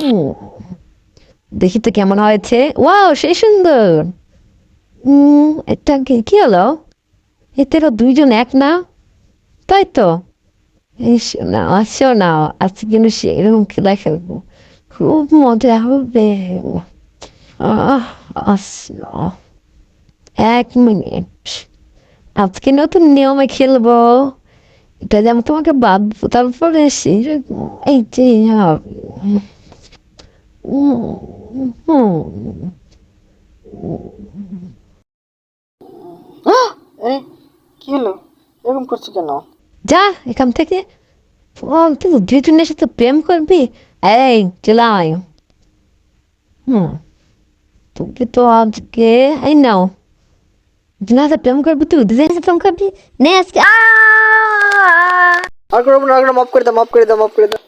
উম, দেখি তো কেমন হয়েছে। ওয়াও, সেই সুন্দর। এটা কি হলো? এতে তো দুইজন এক না, তাই তো। এই শোনাও, শোনাও, আজকে কিন্তু সেরকম খেলা খেলবো, খুব মজা হবে। আহ, আসো, 1 মিনিট। আজকে নতুন নিয়মে খেলবো। এটা যেমন তোমাকে বাঁধবো, তারপরে সেরকম এই যে হবে। এই কি হলো, এরকম করছো কেন? যা এখান থেকে। তুই দুজনের সাথে প্রেম করবি? এই চলাই। তুমি তো আজকে, এই নাও, দুজনের সাথে প্রেম করবি, তুই দুজনের সাথে প্রেম করবি। নে আজকে আর করবো না, মাফ করে দাও, মাফ করে দাও, মাফ করে দাও।